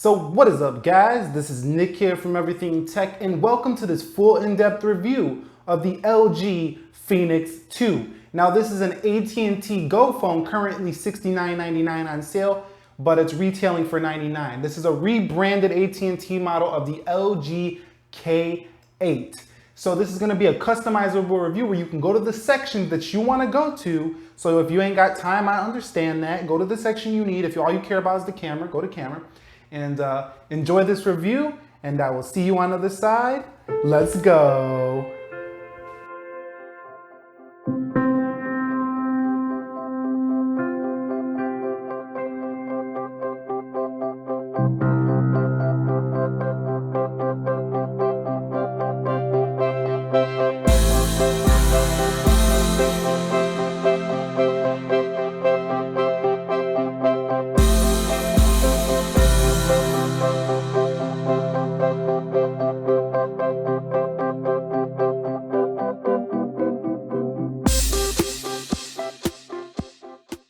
So what is up, guys? This is Nick here from Everything Tech, and welcome to this full in-depth review of the LG Phoenix 2. Now this is an AT&T Go phone, currently $69.99 on sale, but it's retailing for $99. This is a rebranded AT&T model of the LG K8. So this is going to be a customizable review where you can go to the section that you want to go to. So if you ain't got time, I understand that. Go to the section you need. If all you care about is the camera, go to camera. And enjoy this review, and I will see you on the other side. Let's go.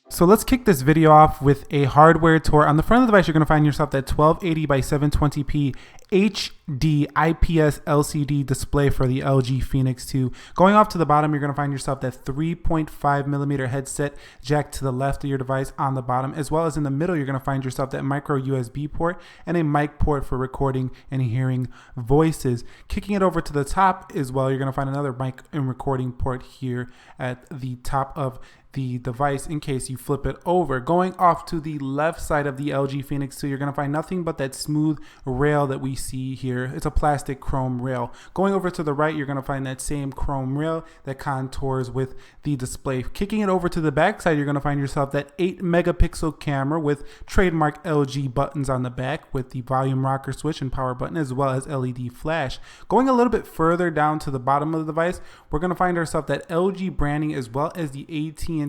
So let's kick this video off with a hardware tour. On the front of the device, you're going to find yourself that 1280 by 720p HD IPS LCD display for the LG Phoenix 2. Going off to the bottom, you're going to find yourself that 3.5 millimeter headset jack to the left of your device on the bottom, as well as in the middle, you're going to find yourself that micro USB port and a mic port for recording and hearing voices. Kicking it over to the top as well, you're going to find another mic and recording port here at the top of the device in case you flip it over. Going off to the left side of the LG Phoenix 2, you're going to find nothing but that smooth rail that we see here. It's a plastic chrome rail. Going over to the right, you're going to find that same chrome rail that contours with the display. Kicking it over to the back side, you're going to find yourself that 8 megapixel camera with trademark LG buttons on the back with the volume rocker switch and power button, as well as LED flash. Going a little bit further down to the bottom of the device, we're going to find ourselves that LG branding as well as the AT&T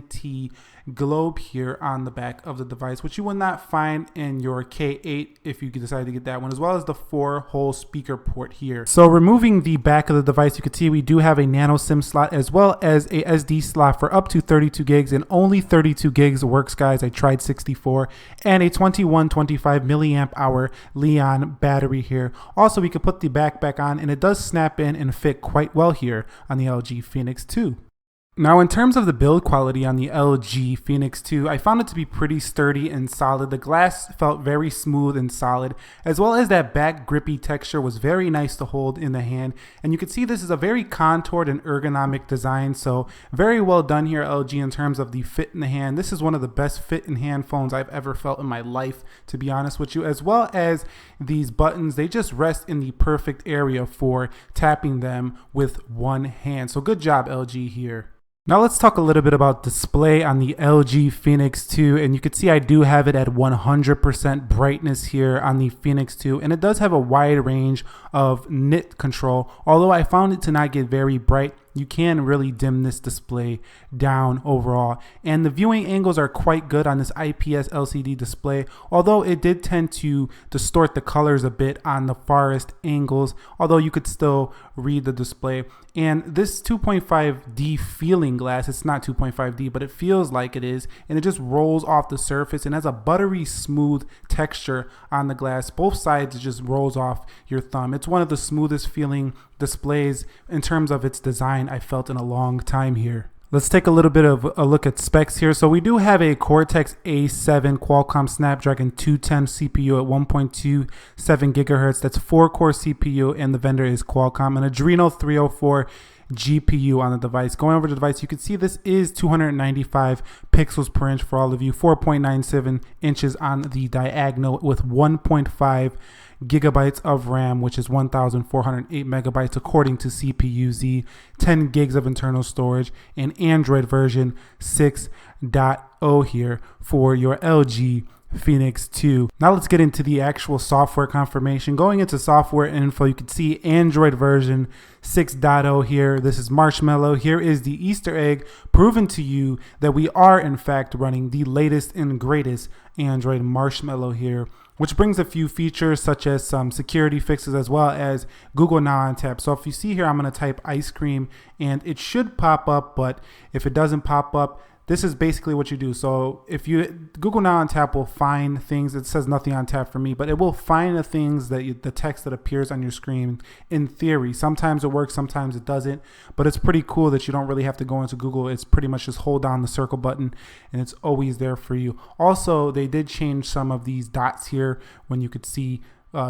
globe here on the back of the device, which you will not find in your K8 if you decide to get that one, as well as the 4-hole speaker port here. So removing the back of the device, you can see we do have a nano SIM slot as well as a SD slot for up to 32 gigs, and only 32 gigs works, guys. I tried 64, and a 2125 milliamp hour Li-ion battery here. Also, we could put the back on, and it does snap in and fit quite well here on the LG Phoenix 2. Now, in terms of the build quality on the LG Phoenix 2, I found it to be pretty sturdy and solid. The glass felt very smooth and solid, as well as that back grippy texture was very nice to hold in the hand. And you can see this is a very contoured and ergonomic design, so very well done here, LG, in terms of the fit in the hand. This is one of the best fit in hand phones I've ever felt in my life, to be honest with you, as well as these buttons. They just rest in the perfect area for tapping them with one hand. So good job, LG, here. Now let's talk a little bit about display on the LG Phoenix 2, and you can see I do have it at 100% brightness here on the Phoenix 2, and it does have a wide range of nit control. Although I found it to not get very bright, you can really dim this display down overall, and the viewing angles are quite good on this IPS LCD display, although it did tend to distort the colors a bit on the farthest angles, although you could still read the display. And this 2.5D feeling glass, it's not 2.5D, but it feels like it is, and it just rolls off the surface and has a buttery smooth texture on the glass. Both sides, it just rolls off your thumb. It's one of the smoothest feeling displays in terms of its design I felt in a long time here. Let's take a little bit of a look at specs here. So we do have a Cortex A7 Qualcomm Snapdragon 210 CPU at 1.27 gigahertz. That's 4-core CPU, and the vendor is Qualcomm. An Adreno 304 GPU on the device. Going over the device, you can see this is 295 pixels per inch for all of you, 4.97 inches on the diagonal, with 1.5 gigabytes of RAM, which is 1,408 megabytes according to CPU-Z, 10 gigs of internal storage, and Android version 6.0 here for your LG Phoenix 2. Now let's get into the actual software confirmation. Going into software info, you can see Android version 6.0 here. This is Marshmallow. Here is the Easter egg proving to you that we are in fact running the latest and greatest Android Marshmallow here, which brings a few features such as some security fixes as well as Google Now on tap. So if you see here, I'm going to type ice cream and it should pop up, but if it doesn't pop up, this is basically what you do. So if you Google Now on tap will find things, it says nothing on tap for me, but it will find the things that the text that appears on your screen in theory. Sometimes it works, sometimes it doesn't, but it's pretty cool that you don't really have to go into Google. It's pretty much just hold down the circle button and it's always there for you. Also, they did change some of these dots here when you could see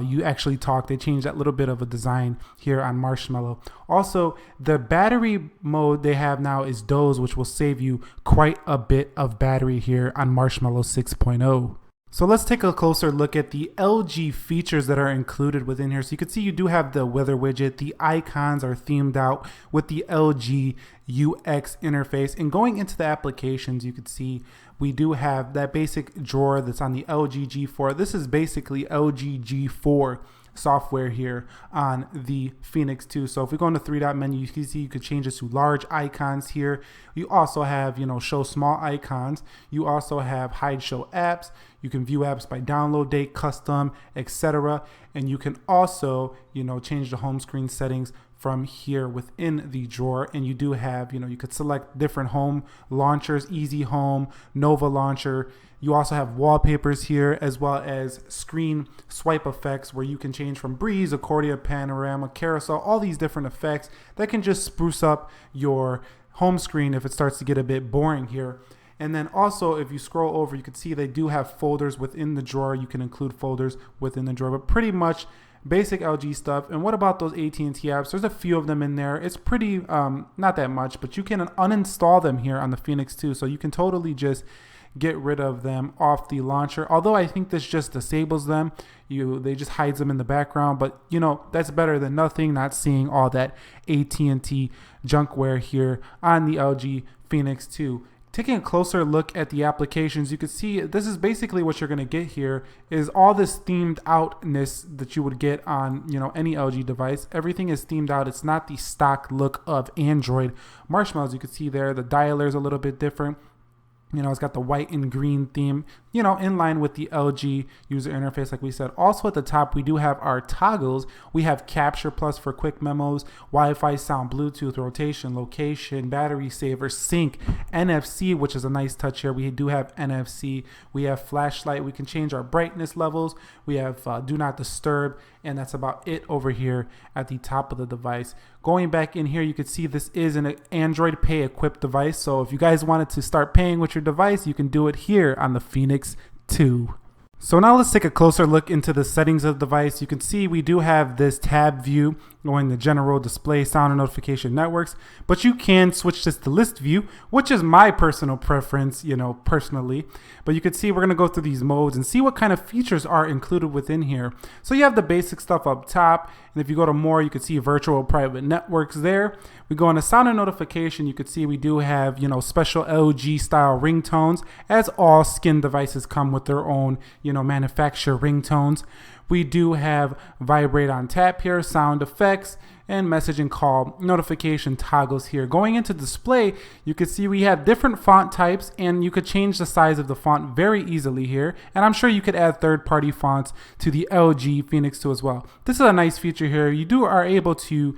you actually talk. They changed that little bit of a design here on Marshmallow. Also, the battery mode they have now is doze, which will save you quite a bit of battery here on Marshmallow 6.0. So let's take a closer look at the LG features that are included within here. So you can see you do have the weather widget. The icons are themed out with the LG UX interface. And going into the applications, you can see we do have that basic drawer that's on the LG G4. This is basically LG G4 software here on the Phoenix 2. So if we go into 3-dot menu, you can see you could change this to large icons here. You also have, show small icons. You also have hide show apps. You can view apps by download date, custom, etc. And you can also, change the home screen settings from here within the drawer. And you do have, you could select different home launchers, Easy Home, Nova Launcher. You also have wallpapers here, as well as screen swipe effects where you can change from breeze, accordion, panorama, carousel, all these different effects that can just spruce up your home screen if it starts to get a bit boring here. And then also, if you scroll over, you can see they do have folders within the drawer. You can include folders within the drawer, but pretty much basic LG stuff. And what about those AT&T apps? There's a few of them in there. It's pretty, not that much, but you can uninstall them here on the Phoenix 2. So you can totally just get rid of them off the launcher. Although I think this just disables them. They just hides them in the background. But, that's better than nothing, not seeing all that AT&T junkware here on the LG Phoenix 2. Taking a closer look at the applications, you can see this is basically what you're going to get here is all this themed outness that you would get on, any LG device. Everything is themed out. It's not the stock look of Android Marshmallows. You can see there, the dialer is a little bit different. It's got the white and green theme, in line with the LG user interface, like we said. Also at the top, we do have our toggles. We have Capture Plus for quick memos, Wi-Fi, sound, Bluetooth, rotation, location, battery saver, sync, NFC, which is a nice touch here. We do have NFC. We have flashlight. We can change our brightness levels. We have do not disturb, and that's about it over here at the top of the device. Going back in here, you can see this is an Android Pay equipped device. So if you guys wanted to start paying with your device, you can do it here on the Phoenix 2. So now let's take a closer look into the settings of the device. You can see we do have this tab view going to general, display, sound, and notification networks, but you can switch this to list view, which is my personal preference, personally. But you can see we're going to go through these modes and see what kind of features are included within here. So you have the basic stuff up top, and if you go to more, you can see virtual private networks there. We go into sound and notification. You can see we do have, special LG style ringtones, as all skin devices come with their own, manufacturer ringtones. We do have vibrate on tap here, sound effects, and message and call notification toggles here. Going into display, you can see we have different font types, and you could change the size of the font very easily here. And I'm sure you could add third-party fonts to the LG Phoenix 2 as well. This is a nice feature here. You are able to,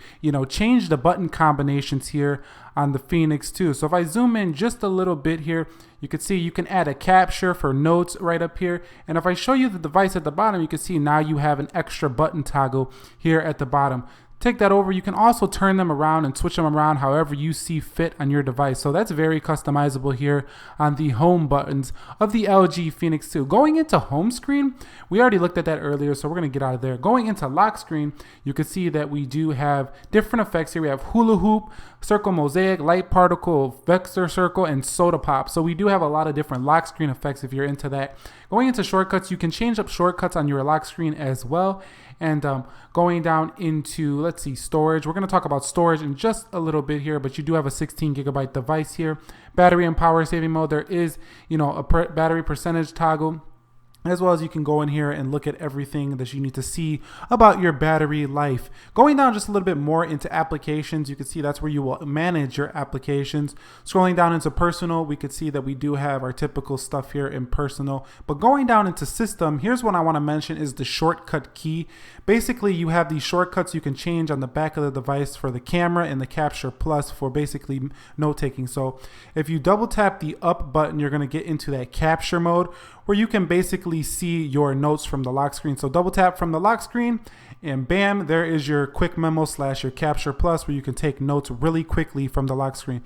change the button combinations here on the Phoenix 2. So if I zoom in just a little bit here, you can see you can add a capture for notes right up here. And if I show you the device at the bottom, you can see now you have an extra button toggle here at the bottom. Take that over. You can also turn them around and switch them around however you see fit on your device. So that's very customizable here on the home buttons of the LG Phoenix 2. Going into home screen, we already looked at that earlier, so we're going to get out of there. Going into lock screen, you can see that we do have different effects here. We have hula hoop, circle mosaic, light particle, vector circle, and soda pop. So we do have a lot of different lock screen effects if you're into that. Going into shortcuts, you can change up shortcuts on your lock screen as well. And going down into, let's see, storage. We're going to talk about storage in just a little bit here, but you do have a 16 gigabyte device here. Battery and power saving mode. There is, a battery percentage toggle. as well as you can go in here and look at everything that you need to see about your battery life. Going down just a little bit more into applications, you can see that's where you will manage your applications. Scrolling down into personal, we could see that we do have our typical stuff here in personal. But going down into system, here's what I want to mention is the shortcut key. Basically, you have these shortcuts you can change on the back of the device for the camera and the Capture Plus for basically note taking. So if you double tap the up button, you're going to get into that capture mode where you can basically see your notes from the lock screen. So double tap from the lock screen and bam, there is your quick memo / your Capture Plus where you can take notes really quickly from the lock screen.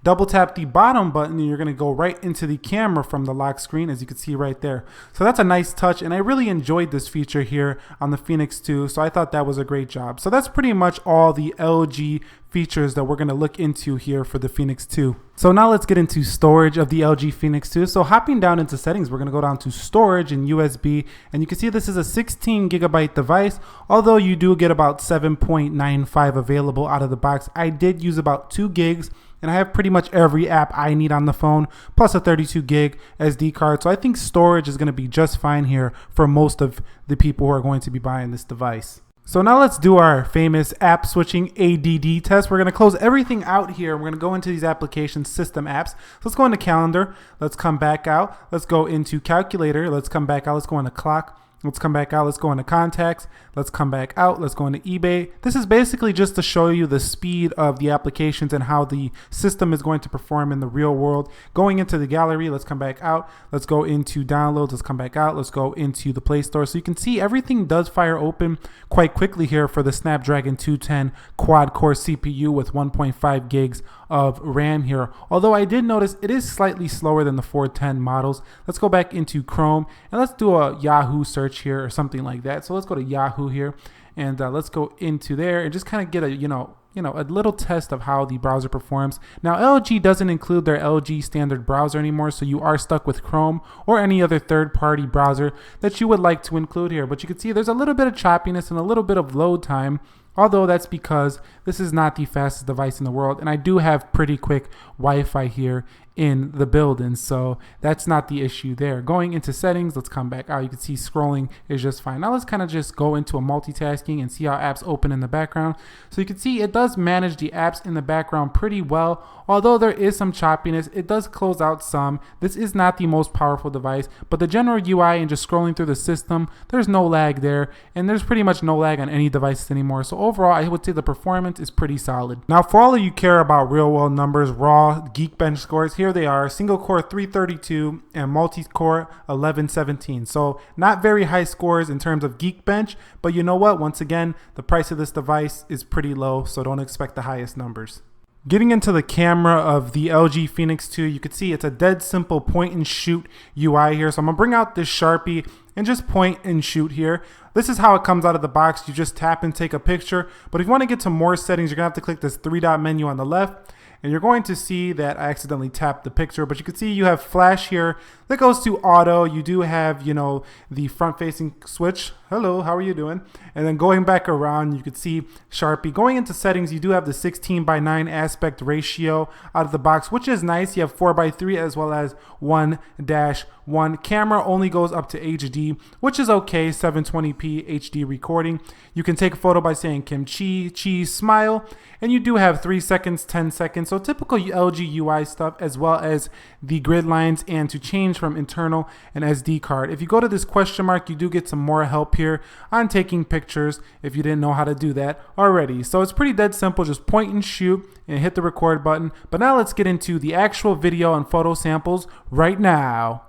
Double tap the bottom button and you're going to go right into the camera from the lock screen, as you can see right there. So that's a nice touch, and I really enjoyed this feature here on the Phoenix 2, so I thought that was a great job. So that's pretty much all the LG features that we're going to look into here for the Phoenix 2. So now let's get into storage of the LG Phoenix 2. So hopping down into settings, we're going to go down to storage and USB, and you can see this is a 16 gigabyte device, although you do get about 7.95 available out of the box. I did use about 2 gigs, and I have pretty much every app I need on the phone, plus a 32 gig SD card. So I think storage is going to be just fine here for most of the people who are going to be buying this device. So now let's do our famous app switching ADD test. We're going to close everything out here. We're going to go into these application system apps. So let's go into calendar. Let's come back out. Let's go into calculator. Let's come back out. Let's go into clock. Let's come back out. Let's go into contacts. Let's come back out. Let's go into eBay. This is basically just to show you the speed of the applications and how the system is going to perform in the real world. Going into the gallery, let's come back out. Let's go into downloads. Let's come back out. Let's go into the Play Store. So you can see everything does fire open quite quickly here for the Snapdragon 210 quad core CPU with 1.5 gigs of RAM here. Although I did notice it is slightly slower than the 410 models. Let's go back into Chrome and let's do a Yahoo search here or something like that. So let's go to Yahoo here and let's go into there and just kind of get a a little test of how the browser performs. Now LG doesn't include their LG standard browser anymore, so you are stuck with Chrome or any other third-party browser that you would like to include here. But you can see there's a little bit of choppiness and a little bit of load time, although that's because this is not the fastest device in the world, and I do have pretty quick Wi-Fi here in the building, so that's not the issue there. Going into settings, let's come back out. You can see scrolling is just fine. Now let's kind of just go into a multitasking and see how apps open in the background. So you can see it does manage the apps in the background pretty well, although there is some choppiness. It does close out some. This is not the most powerful device, but the general UI and just scrolling through the system, there's no lag there, and there's pretty much no lag on any devices anymore. So overall, I would say the performance is pretty solid. Now for all of you care about real world numbers, raw Geekbench scores, here they are: single core 332 and multi-core 1117. So not very high scores in terms of Geekbench, but you know what? Once again, the price of this device is pretty low, so don't expect the highest numbers. Getting into the camera of the LG Phoenix 2, you can see it's a dead simple point and shoot UI here. So I'm gonna bring out this Sharpie and just point and shoot here. This is how it comes out of the box. You just tap and take a picture. But if you want to get to more settings, you're gonna have to click this 3-dot menu on the left, and you're going to see that I accidentally tapped the picture, but you can see you have flash here that goes to auto. You do have, the front facing switch. Hello, how are you doing? And then going back around, you can see Sharpie. Going into settings, you do have the 16:9 aspect ratio out of the box, which is nice. You have 4:3 as well as 1:1. Camera only goes up to HD, which is okay, 720p HD recording. You can take a photo by saying kimchi, cheese, smile, and you do have 3 seconds, 10 seconds. So typical LG UI stuff, as well as the grid lines and to change from internal and SD card. If you go to this question mark, you do get some more help here on taking pictures if you didn't know how to do that already. So it's pretty dead simple, just point and shoot and hit the record button. But now let's get into the actual video and photo samples right now.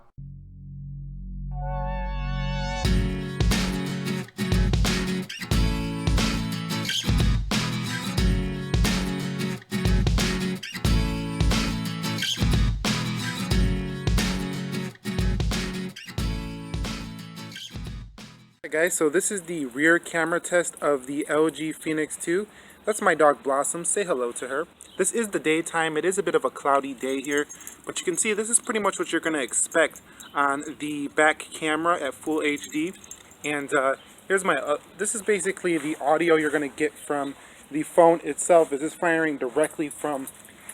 Guys, so this is the rear camera test of the LG Phoenix 2. That's my dog Blossom. Say hello to her. This is the daytime. It is a bit of a cloudy day here, but you can see this is pretty much what you're going to expect on the back camera at full HD. And here's my this is basically the audio you're going to get from the phone itself. This is firing directly from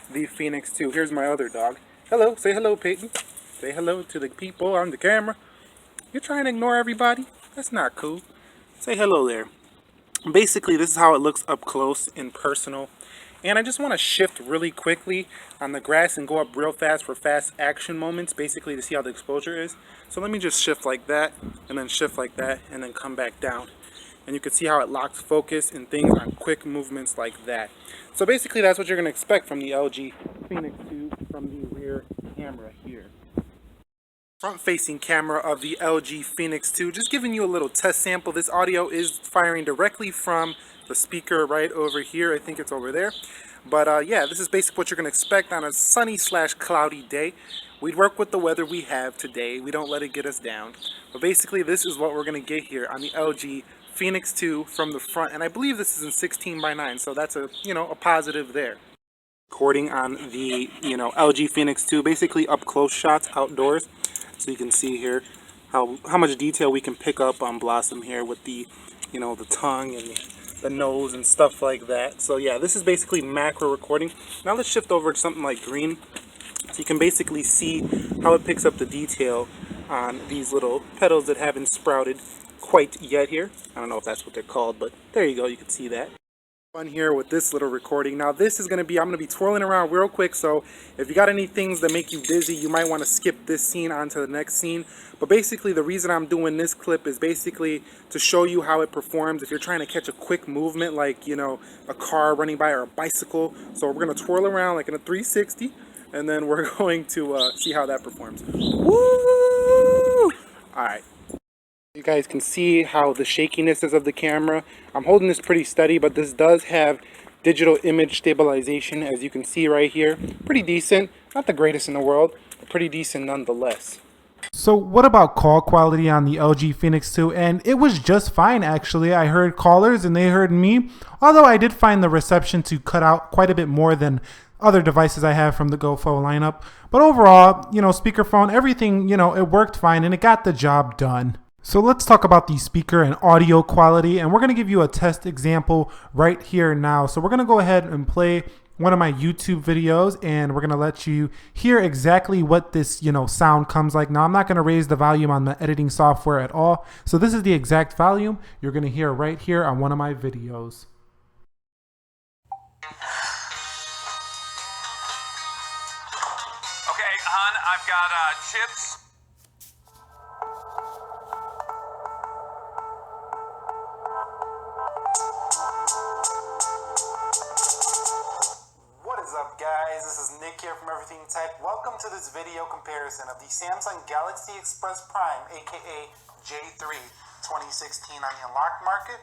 the Phoenix 2. Here's my other dog. Hello, say hello, Peyton. Say hello to the people on the camera. You're trying to ignore everybody? That's not cool. Say hello there. Basically, this is how it looks up close and personal. And I just want to shift really quickly on the grass and go up real fast for fast action moments, basically to see how the exposure is. So let me just shift like that, and then shift like that, and then come back down. And you can see how it locks focus and things on quick movements like that. So basically that's what you're going to expect from the LG Phoenix 2 from the rear camera here. Front-facing camera of the LG Phoenix 2, just giving you a little test sample. This audio is firing directly from the speaker right over here. I think it's over there. But yeah, this is basically what you're going to expect on a sunny/cloudy day. We work with the weather we have today. We don't let it get us down. But basically, this is what we're going to get here on the LG Phoenix 2 from the front. And I believe this is in 16:9, so that's a, a positive there. Recording on the, LG Phoenix 2, basically up close shots outdoors. So you can see here how much detail we can pick up on Blossom here with the, the tongue and the nose and stuff like that. So yeah, this is basically macro recording. Now let's shift over to something like green. So you can basically see how it picks up the detail on these little petals that haven't sprouted quite yet here. I don't know if that's what they're called, but there you go, you can see that. Fun here with this little recording. Now this is going to be, I'm going to be twirling around real quick, so if you got any things that make you dizzy, you might want to skip this scene onto the next scene. But basically the reason I'm doing this clip is basically to show you how it performs if you're trying to catch a quick movement like, a car running by or a bicycle. So we're going to twirl around like in a 360, and then we're going to see how that performs. Woo! Alright. You guys can see how the shakiness is of the camera. I'm holding this pretty steady, but this does have digital image stabilization, as you can see right here. Pretty decent. Not the greatest in the world, but pretty decent nonetheless. So what about call quality on the LG Phoenix 2? And it was just fine, actually. I heard callers and they heard me, although I did find the reception to cut out quite a bit more than other devices I have from the GoPro lineup. But overall, speakerphone, everything, it worked fine and it got the job done. So let's talk about the speaker and audio quality, and we're going to give you a test example right here now. So we're going to go ahead and play one of my YouTube videos, and we're going to let you hear exactly what this, sound comes like. Now, I'm not going to raise the volume on the editing software at all. So this is the exact volume you're going to hear right here on one of my videos. Okay, hon, I've got chips. Guys, this is Nick here from Everything Tech. Welcome to this video comparison of the Samsung Galaxy Express Prime, aka J3 2016 on the unlocked market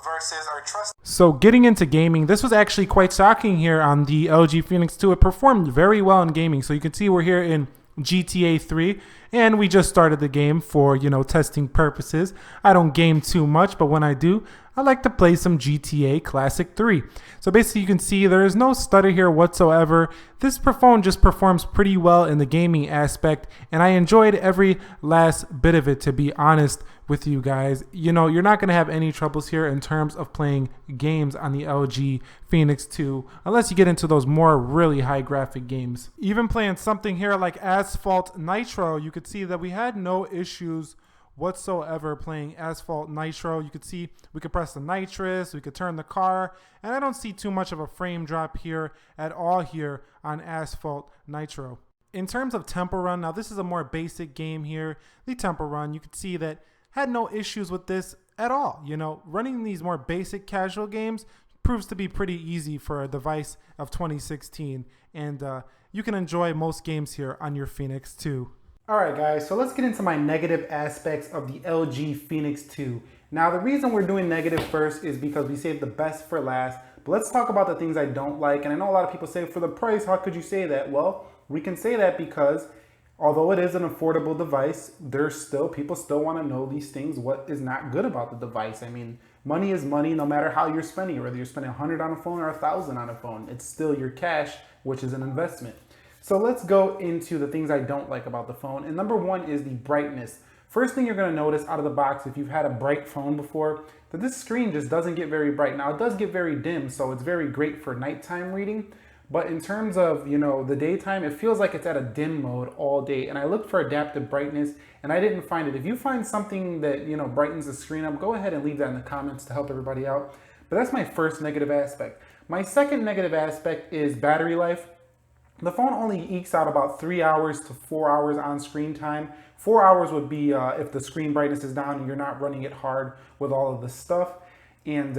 versus our trusted. So getting into gaming, this was actually quite shocking here on the LG Phoenix 2. It performed very well in gaming. So you can see we're here in GTA 3 and we just started the game for, testing purposes. I don't game too much, but when I do, I like to play some GTA Classic 3. So basically you can see there is no stutter here whatsoever. This phone just performs pretty well in the gaming aspect, and I enjoyed every last bit of it, to be honest with you guys. You're not going to have any troubles here in terms of playing games on the LG Phoenix 2 unless you get into those more really high graphic games. Even playing something here like Asphalt Nitro, you could see that we had no issues whatsoever playing Asphalt Nitro. You could see we could press the nitrous, we could turn the car, and I don't see too much of a frame drop here at all here on Asphalt Nitro. In terms of Temple Run, now this is a more basic game here. The Temple Run, you could see that had no issues with this at all. Running these more basic casual games proves to be pretty easy for a device of 2016, and you can enjoy most games here on your Phoenix 2. Alright guys, so let's get into my negative aspects of the LG Phoenix 2. Now the reason we're doing negative first is because we saved the best for last, but let's talk about the things I don't like. And I know a lot of people say, for the price, how could you say that? Well, we can say that because although it is an affordable device, people still want to know these things, what is not good about the device. I mean, money is money no matter how you're spending it, whether you're spending $100 on a phone or $1,000 on a phone. It's still your cash, which is an investment. So let's go into the things I don't like about the phone. And number one is the brightness. First thing you're going to notice out of the box, if you've had a bright phone before, that this screen just doesn't get very bright. Now it does get very dim, so it's very great for nighttime reading, But in terms of, the daytime, it feels like it's at a dim mode all day. And I looked for adaptive brightness and I didn't find it. If you find something that, brightens the screen up, go ahead and leave that in the comments to help everybody out. But that's my first negative aspect. My second negative aspect is battery life. The phone only ekes out about 3 hours to 4 hours on screen time. 4 hours would be if the screen brightness is down and you're not running it hard with all of the stuff. And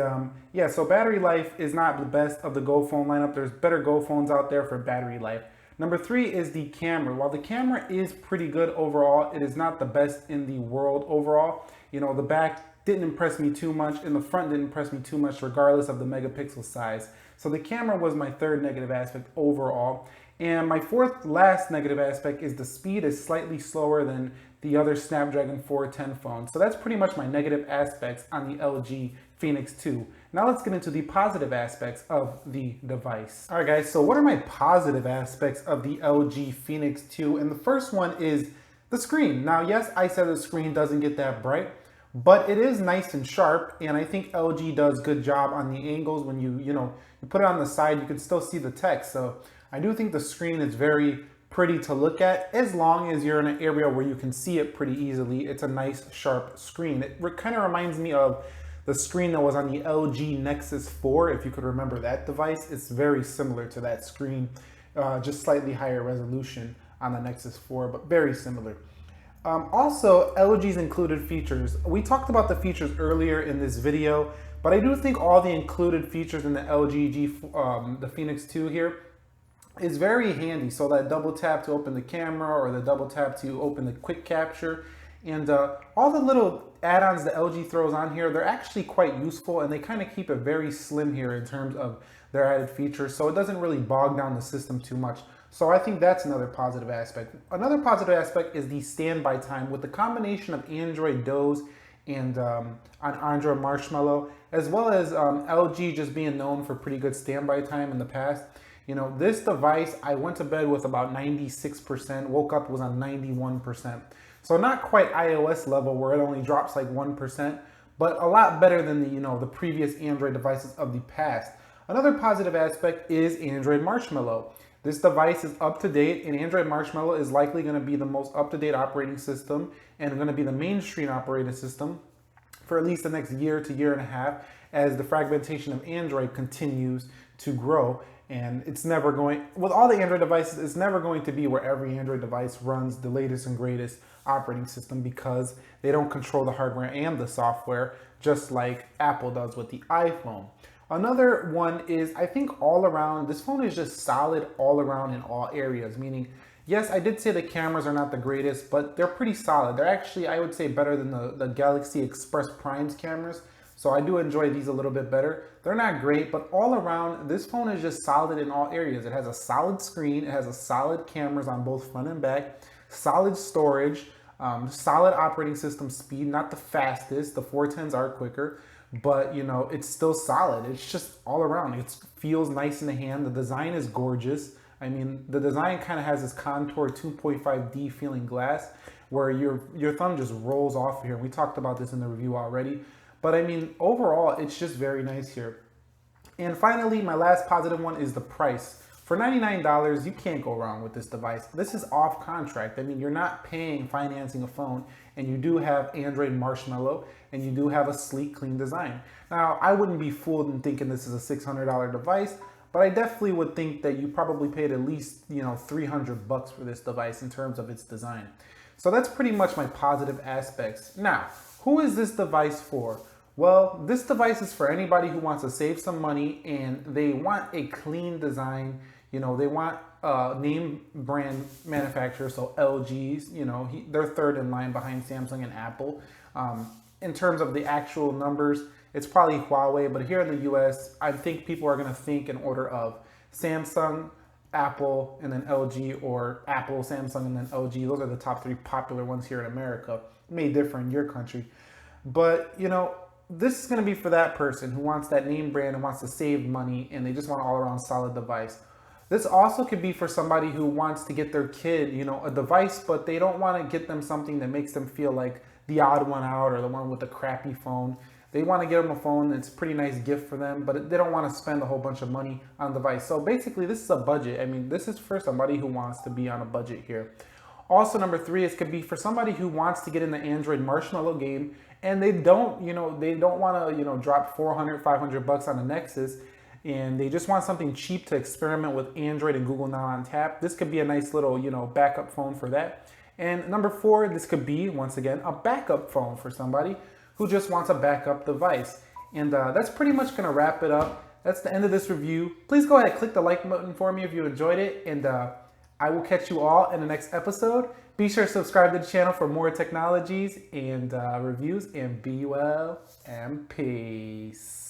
yeah, so battery life is not the best of the Go phone lineup. There's better Go phones out there for battery life. Number 3 is the camera. While the camera is pretty good overall, it is not the best in the world overall. The back didn't impress me too much and the front didn't impress me too much regardless of the megapixel size. So the camera was my third negative aspect overall. And my fourth last negative aspect is the speed is slightly slower than the other Snapdragon 410 phones. So that's pretty much my negative aspects on the LG Phoenix 2. Now let's get into the positive aspects of the device. All right guys, so what are my positive aspects of the LG Phoenix 2? And the first one is the screen. Now yes, I said the screen doesn't get that bright, but it is nice and sharp, and I think LG does good job on the angles. When you put it on the side, you can still see the text. So I do think the screen is very pretty to look at, as long as you're in an area where you can see it pretty easily. It's a nice sharp screen. It kind of reminds me of the screen that was on the LG Nexus 4, if you could remember that device. It's very similar to that screen, just slightly higher resolution on the Nexus 4, but very similar. Also, LG's included features. We talked about the features earlier in this video, but I do think all the included features in the the Phoenix 2 here is very handy. So that double tap to open the camera, or the double tap to open the quick capture, and all the little add-ons that LG throws on here, they're actually quite useful, and they kind of keep it very slim here in terms of their added features, so it doesn't really bog down the system too much. So I think that's another positive aspect. Another positive aspect is the standby time. With the combination of Android Doze and on Android Marshmallow, as well as LG just being known for pretty good standby time in the past, this device, I went to bed with about 96%, woke up was on 91%. So not quite iOS level where it only drops like 1%, but a lot better than the previous Android devices of the past. Another positive aspect is Android Marshmallow. This device is up to date, and Android Marshmallow is likely going to be the most up-to-date operating system and going to be the mainstream operating system for at least the next year to year and a half, as the fragmentation of Android continues to grow. And it's never going, with all the Android devices, it's never going to be where every Android device runs the latest and greatest operating system, because they don't control the hardware and the software, just like Apple does with the iPhone. Another one is, I think all around, this phone is just solid all around in all areas, meaning, yes, I did say the cameras are not the greatest, but they're pretty solid. They're actually, I would say, better than the Galaxy Express Prime's cameras. So I do enjoy these a little bit better. They're not great, but all around, this phone is just solid in all areas. It has a solid screen, it has a solid cameras on both front and back, solid storage, solid operating system speed, not the fastest. The 410s are quicker, but it's still solid. It's just all around. It feels nice in the hand. The design is gorgeous. I mean, the design kind of has this contour 2.5D feeling glass where your thumb just rolls off here. We talked about this in the review already. But I mean, overall, it's just very nice here. And finally, my last positive one is the price. For $99, you can't go wrong with this device. This is off contract. I mean, you're not paying financing a phone, and you do have Android Marshmallow, and you do have a sleek, clean design. Now, I wouldn't be fooled in thinking this is a $600 device, but I definitely would think that you probably paid at least, $300 for this device in terms of its design. So that's pretty much my positive aspects. Now, who is this device for? Well, this device is for anybody who wants to save some money and they want a clean design. They want a name brand manufacturer, so LG's, they're third in line behind Samsung and Apple. In terms of the actual numbers, it's probably Huawei, but here in the US, I think people are gonna think in order of Samsung, Apple, and then LG, or Apple, Samsung, and then LG. Those are the top 3 popular ones here in America. It may differ in your country. But, this is going to be for that person who wants that name brand and wants to save money, and they just want an all-around solid device. This also could be for somebody who wants to get their kid, a device, but they don't want to get them something that makes them feel like the odd one out or the one with the crappy phone. They want to get them a phone. It's a pretty nice gift for them, but they don't want to spend a whole bunch of money on the device. So basically, this is a budget. I mean, this is for somebody who wants to be on a budget here. Also, number 3 is could be for somebody who wants to get in the Android Marshmallow game, and they don't want to, drop 400, 500 bucks on a Nexus, and they just want something cheap to experiment with Android and Google Now on tap. This could be a nice little, backup phone for that. And number 4, this could be, once again, a backup phone for somebody who just wants a backup device. And that's pretty much going to wrap it up. That's the end of this review. Please go ahead and click the like button for me if you enjoyed it. And I will catch you all in the next episode. Be sure to subscribe to the channel for more technologies and reviews. And be well and peace.